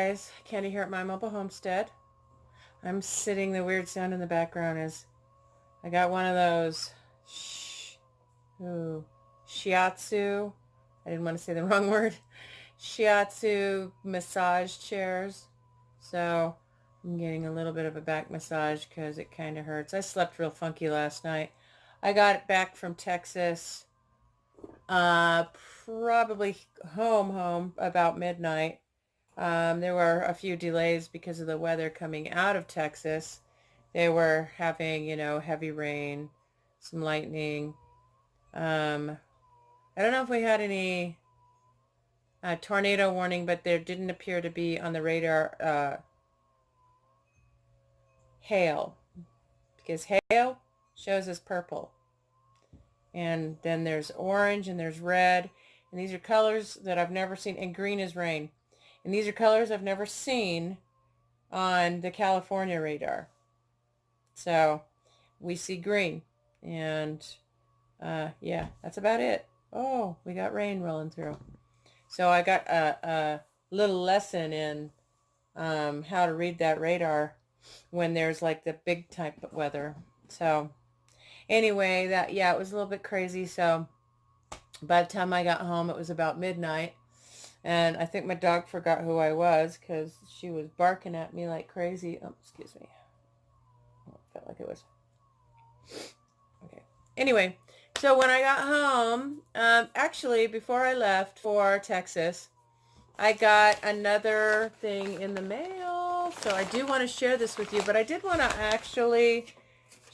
guys. Candy here at My Mobile Homestead. I'm sitting, the weird sound in the background is I got one of those shiatsu. I didn't want to say the wrong word. Shiatsu massage chairs. So I'm getting a little bit of a back massage because it kind of hurts. I slept real funky last night. I got it back from Texas, probably home about midnight. There were a few delays because of the weather coming out of Texas. They were having, heavy rain, some lightning. I don't know if we had any tornado warning, but there didn't appear to be on the radar hail, because hail shows as purple. And then there's orange and there's red. And these are colors that I've never seen. And green is rain. And these are colors I've never seen on the California radar. So we see green. And yeah, that's about it. Oh, we got rain rolling through. So I got a little lesson in how to read that radar when there's like the big type of weather. So anyway, it was a little bit crazy. So by the time I got home, it was about midnight. And I think my dog forgot who I was because she was barking at me like crazy. Oh, excuse me. Oh, felt like it was. Okay. Anyway, so when I got home, actually, before I left for Texas, I got another thing in the mail. So I do want to share this with you, but I did want to actually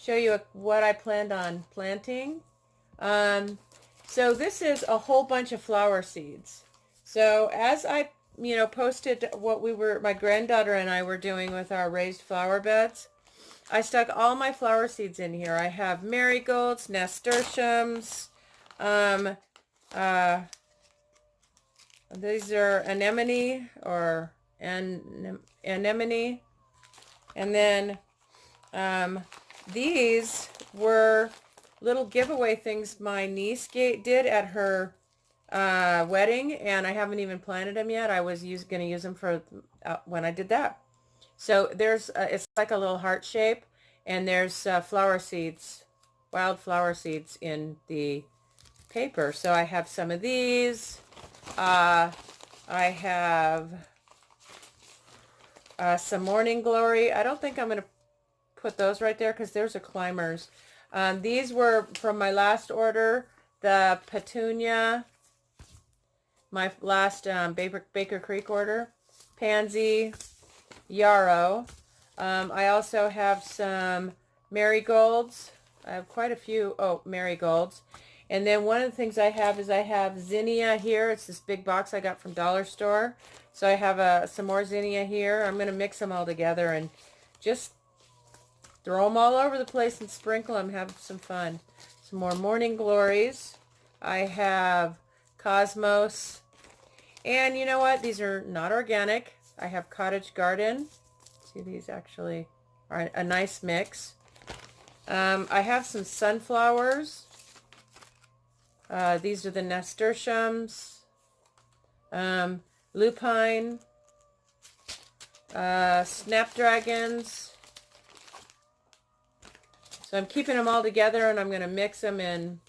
show you what I planned on planting. So this is a whole bunch of flower seeds. So as I, posted what my granddaughter and I were doing with our raised flower beds, I stuck all my flower seeds in here. I have marigolds, nasturtiums, these are anemone or anemone, and then these were little giveaway things my niece did at her wedding, and I haven't even planted them yet. I was going to use them for when I did that. So there's it's like a little heart shape, and there's flower seeds, wild flower seeds in the paper. So I have some of these. I have some morning glory. I don't think I'm going to put those right there because those are climbers. These were from my last order, the petunia, my last Baker Creek order, pansy, yarrow. I also have some marigolds. I have quite a few, marigolds. And then one of the things I have is I have zinnia here. It's this big box I got from Dollar Store. So I have some more zinnia here. I'm going to mix them all together and just throw them all over the place and sprinkle them. Have some fun. Some more morning glories. I have cosmos. And you know what? These are not organic. I have cottage garden. See, these actually are a nice mix. I have some sunflowers. These are the nasturtiums, lupine, snapdragons. So I'm keeping them all together, and I'm going to mix them in.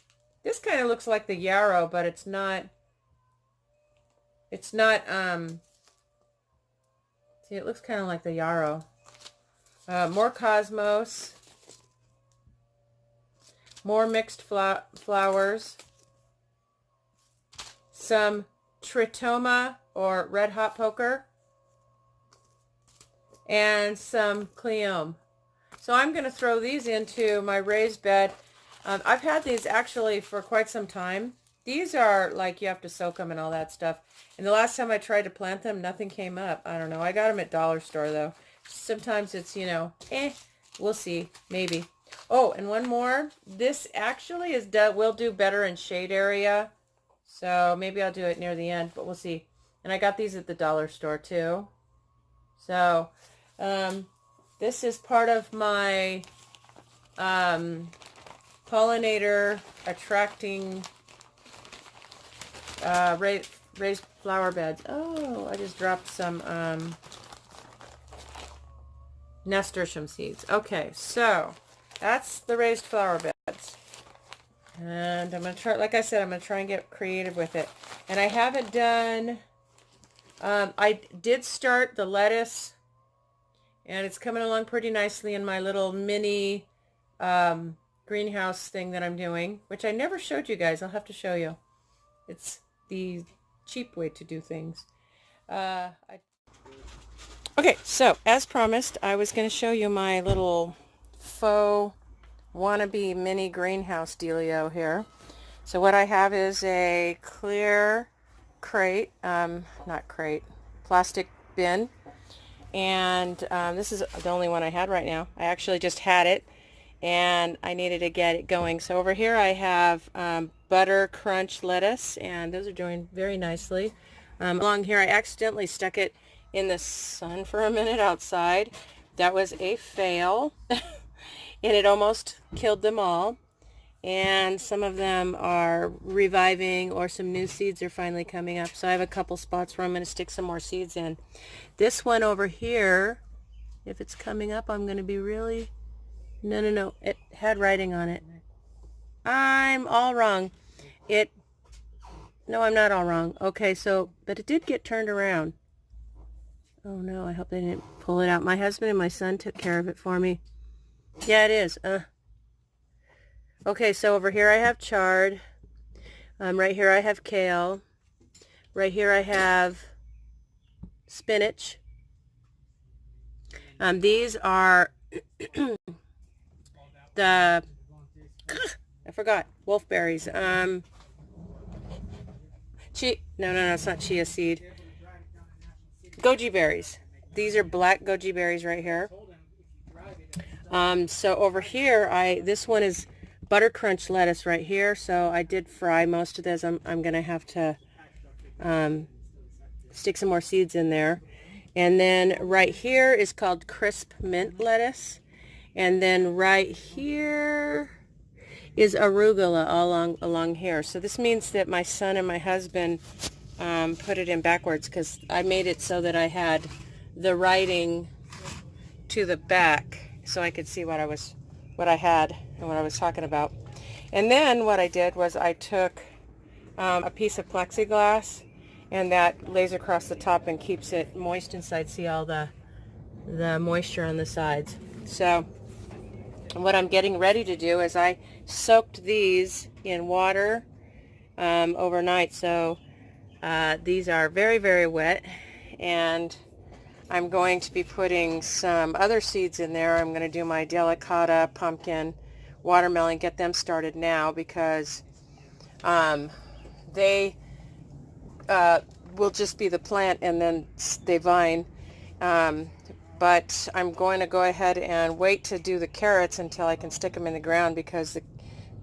This kind of looks like the yarrow, but it's not. It's not. See, it looks kind of like the yarrow. More cosmos. More mixed flowers. Some tritoma or red hot poker, and some cleome. So I'm going to throw these into my raised bed. I've had these actually for quite some time. These are like you have to soak them and all that stuff. And the last time I tried to plant them, nothing came up. I don't know. I got them at Dollar Store though. Sometimes it's, we'll see. Maybe. Oh, and one more. This actually will do better in shade area. So maybe I'll do it near the end, but we'll see. And I got these at the Dollar Store too. So this is part of my pollinator attracting raised flower beds. Oh, I just dropped some nasturtium seeds. Okay, so that's the raised flower beds. And I'm going to try, like I said, I'm going to try and get creative with it. And I haven't done, I did start the lettuce, and it's coming along pretty nicely in my little mini greenhouse thing that I'm doing, which I never showed you guys. I'll have to show you. It's the cheap way to do things. Okay, so as promised, I was going to show you my little faux wannabe mini greenhouse dealio here. So what I have is a clear crate, not crate, plastic bin. And this is the only one I had right now. I actually just had it, and I needed to get it going. So over here I have butter crunch lettuce, and those are doing very nicely. Along here I accidentally stuck it in the sun for a minute outside. That was a fail, and it almost killed them all. And some of them are reviving, or some new seeds are finally coming up. So I have a couple spots where I'm going to stick some more seeds in. This one over here, if it's coming up, I'm going to be really... No. It had writing on it. I'm all wrong. No, I'm not all wrong. Okay, so, but it did get turned around. Oh no, I hope they didn't pull it out. My husband and my son took care of it for me. Yeah, it is. Okay, so over here I have chard. Right here I have kale. Right here I have spinach. These are the, I forgot, wolfberries. No, it's not chia seed. Goji berries. These are black goji berries right here. So over here, this one is butter crunch lettuce right here. So I did fry most of this. I'm going to have to stick some more seeds in there. And then right here is called crisp mint lettuce. And then right here is arugula along here. So this means that my son and my husband put it in backwards, because I made it so that I had the writing to the back so I could see what I had and what I was talking about. And then what I did was I took a piece of plexiglass, and that lays across the top and keeps it moist inside. See all the moisture on the sides. So what I'm getting ready to do is I soaked these in water overnight. So these are very, very wet, and I'm going to be putting some other seeds in there. I'm going to do my delicata, pumpkin, watermelon, get them started now, because they will just be the plant and then they vine. But I'm going to go ahead and wait to do the carrots until I can stick them in the ground, because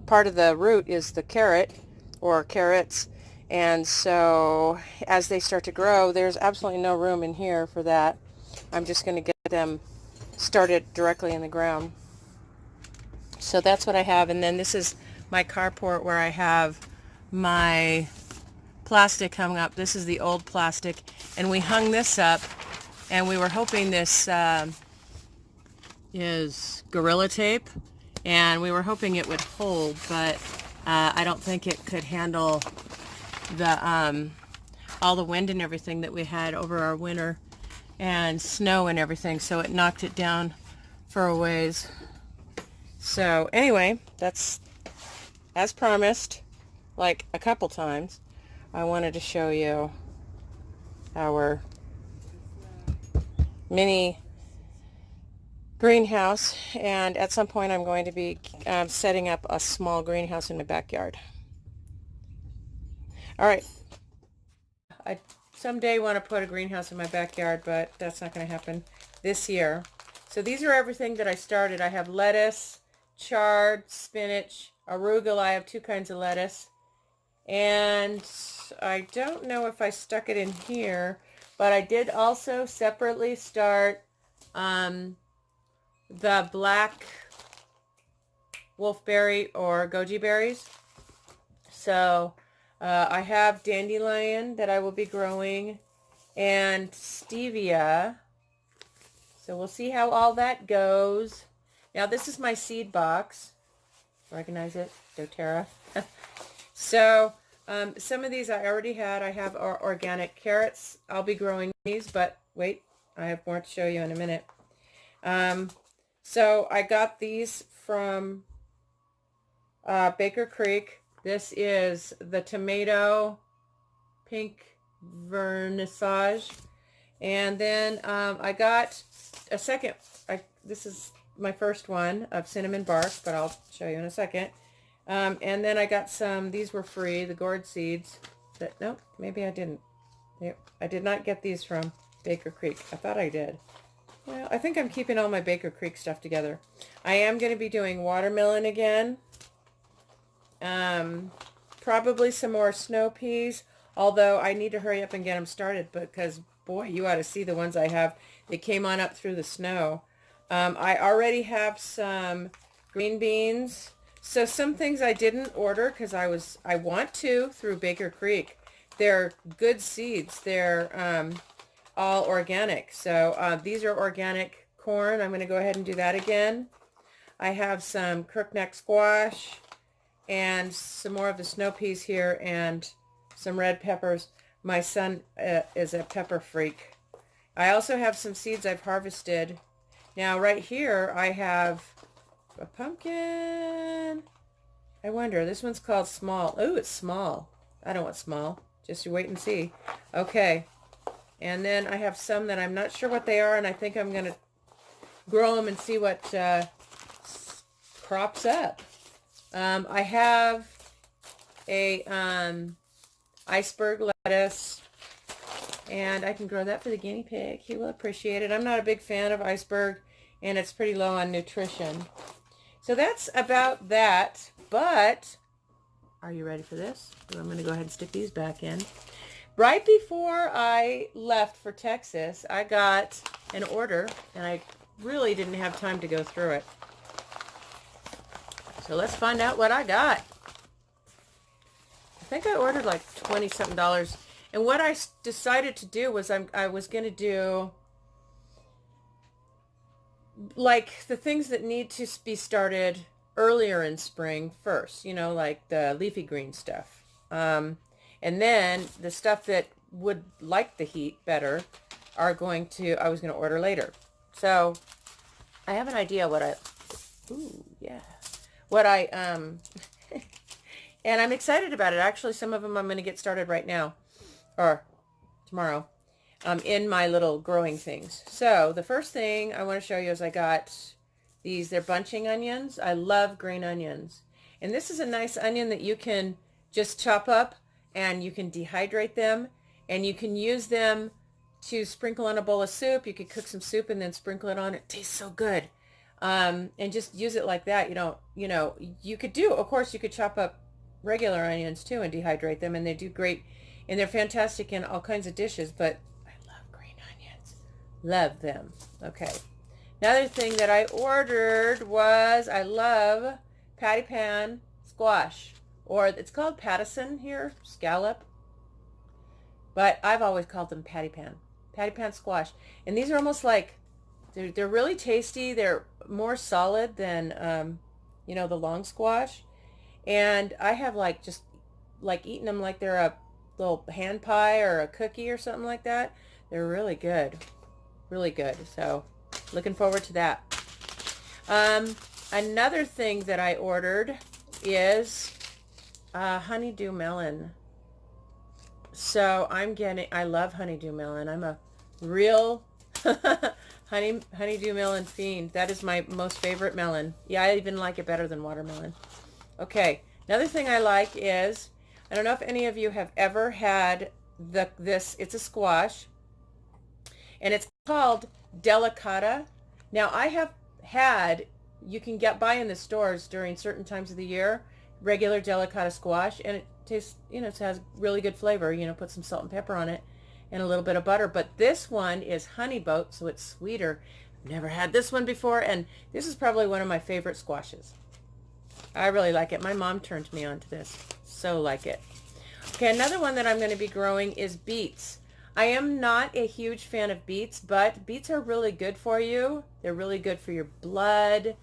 part of the root is the carrot or carrots. And so as they start to grow, there's absolutely no room in here for that. I'm just going to get them started directly in the ground. So that's what I have. And then this is my carport where I have my plastic hung up. This is the old plastic. And we hung this up, and we were hoping this is Gorilla Tape. And we were hoping it would hold, but I don't think it could handle the all the wind and everything that we had over our winter, and snow and everything, so it knocked it down for a ways. So anyway, that's as promised, like a couple times. I wanted to show you our mini greenhouse, and at some point I'm going to be setting up a small greenhouse in my backyard. All right, I someday want to put a greenhouse in my backyard, but that's not going to happen this year. So these are everything that I started. I have lettuce, chard, spinach, arugula. I have two kinds of lettuce. And I don't know if I stuck it in here, but I did also separately start the black wolfberry or goji berries. So I have dandelion that I will be growing and stevia. So we'll see how all that goes. Now this is my seed box. Recognize it? doTERRA. So some of these I already had. I have organic carrots. I'll be growing these, but wait, I have more to show you in a minute. So I got these from Baker Creek. This is the tomato pink vernissage. And then I got a second, this is my first one of cinnamon bark, but I'll show you in a second. And then I got some, these were free, the gourd seeds. No, maybe I didn't. I did not get these from Baker Creek. I thought I did. Well, I think I'm keeping all my Baker Creek stuff together. I am going to be doing watermelon again. Probably some more snow peas, although I need to hurry up and get them started because, boy, you ought to see the ones I have. They came on up through the snow. I already have some green beans. So some things I didn't order because I want to through Baker Creek. They're good seeds. They're all organic. So these are organic corn. I'm going to go ahead and do that again. I have some crookneck squash and some more of the snow peas here and some red peppers. My son is a pepper freak. I also have some seeds I've harvested. Now right here I have a pumpkin. I wonder, this one's called small. Oh, it's small. I don't want small. Just you wait and see. Okay. And then I have some that I'm not sure what they are, and I think I'm going to grow them and see what crops up. I have a iceberg lettuce, and I can grow that for the guinea pig. He will appreciate it. I'm not a big fan of iceberg, and it's pretty low on nutrition. So that's about that, but are you ready for this? I'm going to go ahead and stick these back in. Right before I left for Texas, I got an order, and I really didn't have time to go through it. So let's find out what I got. I think I ordered like $20-something. And what I decided to do was I was going to do like the things that need to be started earlier in spring first, you know, like the leafy green stuff. And then the stuff that would like the heat better I was going to order later. So I have an idea what and I'm excited about it. Actually, some of them I'm going to get started right now or tomorrow in my little growing things. So the first thing I want to show you is I got these. They're bunching onions. I love green onions. And this is a nice onion that you can just chop up and you can dehydrate them and you can use them to sprinkle on a bowl of soup. You could cook some soup and then sprinkle it on. It tastes so good. And just use it like that. You could do, of course, you could chop up regular onions too and dehydrate them, and they do great, and they're fantastic in all kinds of dishes, but I love green onions. Love them. Okay. Another thing that I ordered was, I love patty pan squash, or it's called Pattison here, scallop, but I've always called them patty pan squash. And these are almost like, they're really tasty. They're more solid than, the long squash. And I have just eaten them like they're a little hand pie or a cookie or something like that. They're really good. Really good. So looking forward to that. Another thing that I ordered is honeydew melon. So I love honeydew melon. I'm a real honeydew melon fiend. That is my most favorite melon. Yeah, I even like it better than watermelon. Okay, another thing I like is, I don't know if any of you have ever had it's a squash, and it's called delicata. Now I have had, you can buy in the stores during certain times of the year, regular delicata squash, and it tastes, it has really good flavor. Put some salt and pepper on it and a little bit of butter. But this one is honey boat, so it's sweeter. I've never had this one before, and this is probably one of my favorite squashes. I really like it. My mom turned me on to this. So like it. Okay, another one that I'm going to be growing is beets. I am not a huge fan of beets, but beets are really good for you. They're really good for your blood.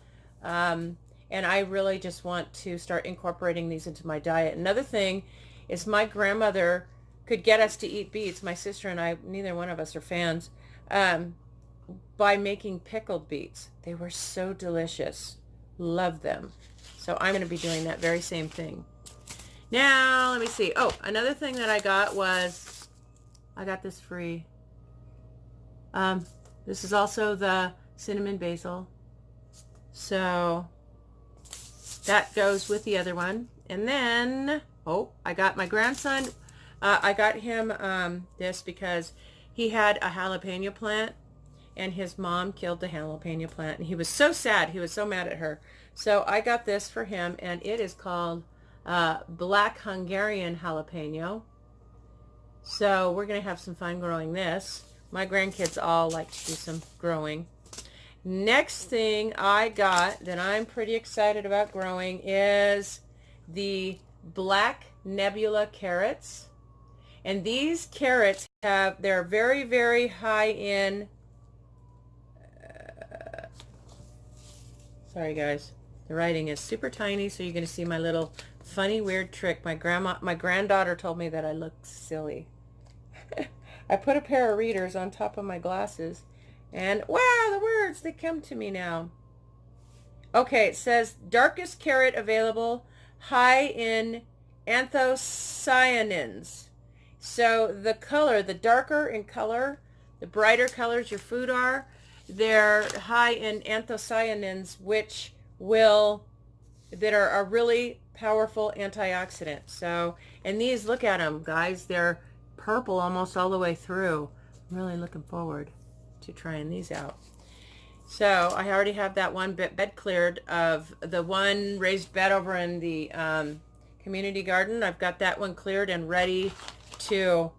And I really just want to start incorporating these into my diet. Another thing is my grandmother could get us to eat beets. My sister and I, neither one of us are fans, by making pickled beets. They were so delicious. Love them. So I'm going to be doing that very same thing. Now, let me see. Oh, another thing that I got was, I got this free. This is also the cinnamon basil. So that goes with the other one. And then, oh, I got my grandson. I got him this because he had a jalapeno plant and his mom killed the jalapeno plant. And he was so sad. He was so mad at her. So I got this for him, and it is called Black Hungarian jalapeno. So we're going to have some fun growing this. My grandkids all like to do some growing. Next thing I got that I'm pretty excited about growing is the Black Nebula carrots. And these carrots they're very, very high in, sorry guys, the writing is super tiny, so you're going to see my little funny, weird trick. My granddaughter told me that I look silly. I put a pair of readers on top of my glasses, and wow, the words, they come to me now. Okay, it says darkest carrot available, high in anthocyanins. So the color, the darker in color, the brighter colors your food are, they're high in anthocyanins, that are a really powerful antioxidant. So, and these, look at them, guys, they're purple almost all the way through. I'm really looking forward to trying these out. So I already have that one bed cleared of the one raised bed over in the community garden. I've got that one cleared and ready to,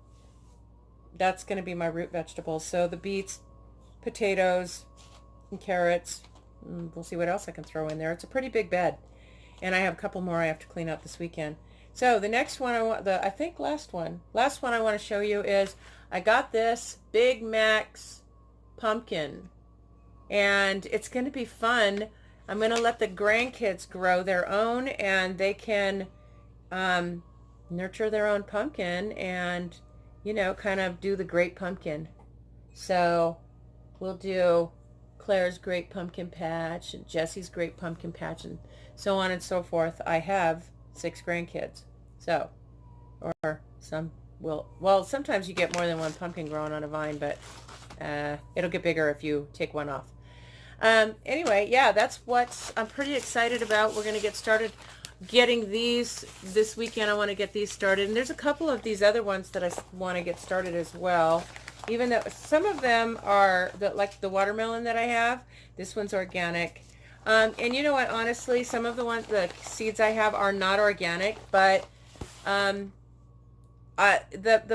that's going to be my root vegetables. So the beets, potatoes, and carrots. We'll see what else I can throw in there. It's a pretty big bed. And I have a couple more I have to clean out this weekend. So the next one last one I want to show you is I got this Big Mac's pumpkin. And it's going to be fun. I'm going to let the grandkids grow their own, and they can nurture their own pumpkin and, you know, kind of do the great pumpkin. So we'll do Claire's Great Pumpkin Patch and Jesse's Great Pumpkin Patch and so on and so forth. I have 6 grandkids. So, or some will, well, sometimes you get more than one pumpkin growing on a vine, but it'll get bigger if you take one off. Anyway, yeah, that's what I'm pretty excited about. We're going to get started getting these this weekend. I want to get these started. And there's a couple of these other ones that I want to get started as well. Even though some of them are, like the watermelon that I have, this one's organic. And you know what, honestly, some of the seeds I have are not organic, but the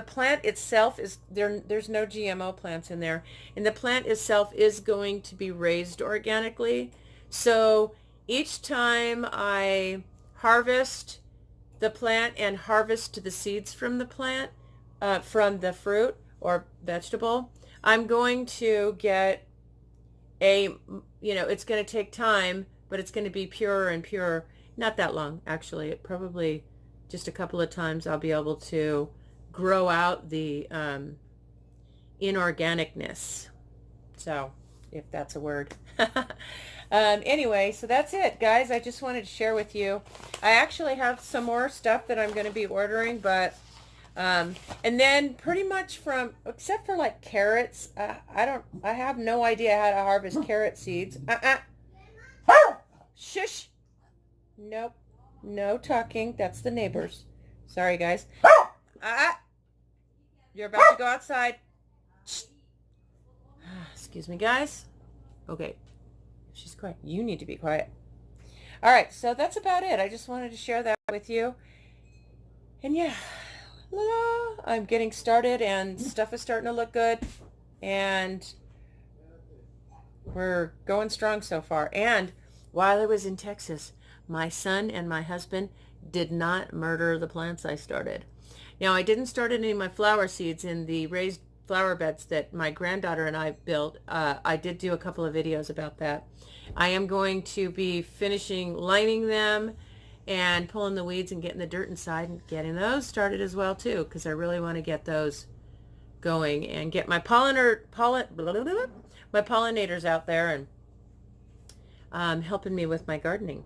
plant itself is there's no GMO plants in there, and the plant itself is going to be raised organically. So each time I harvest the plant and harvest the seeds from the plant, from the fruit or vegetable, I'm going to get it's going to take time, but it's going to be purer and purer. Not that long, actually. It probably just a couple of times I'll be able to grow out the inorganicness. So, if that's a word. Anyway, so that's it, guys. I just wanted to share with you. I actually have some more stuff that I'm going to be ordering, but and then pretty much except for like carrots, I have no idea how to harvest carrot seeds. Shush. Nope. No talking. That's the neighbors. Sorry, guys. You're about to go outside. Excuse me, guys. Okay. She's quiet. You need to be quiet. All right. So that's about it. I just wanted to share that with you. And yeah. I'm getting started and stuff is starting to look good, and we're going strong so far. And while I was in Texas, my son and my husband did not murder the plants I started. Now, I didn't start any of my flower seeds in the raised flower beds that my granddaughter and I built. I did do a couple of videos about that. I am going to be finishing lining them and pulling the weeds and getting the dirt inside and getting those started as well too, because I really want to get those going and get my pollinators out there and helping me with my gardening.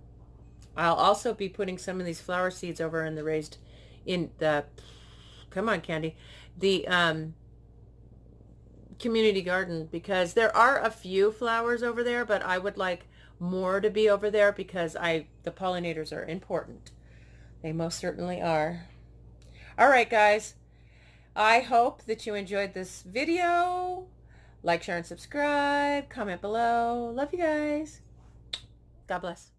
I'll also be putting some of these flower seeds over in the raised, in the, come on Candy, the community garden, because there are a few flowers over there, but I would like more to be over there because the pollinators are important. They most certainly are. All right, guys. I hope that you enjoyed this video. Like, share, and subscribe. Comment below. Love you guys. God bless.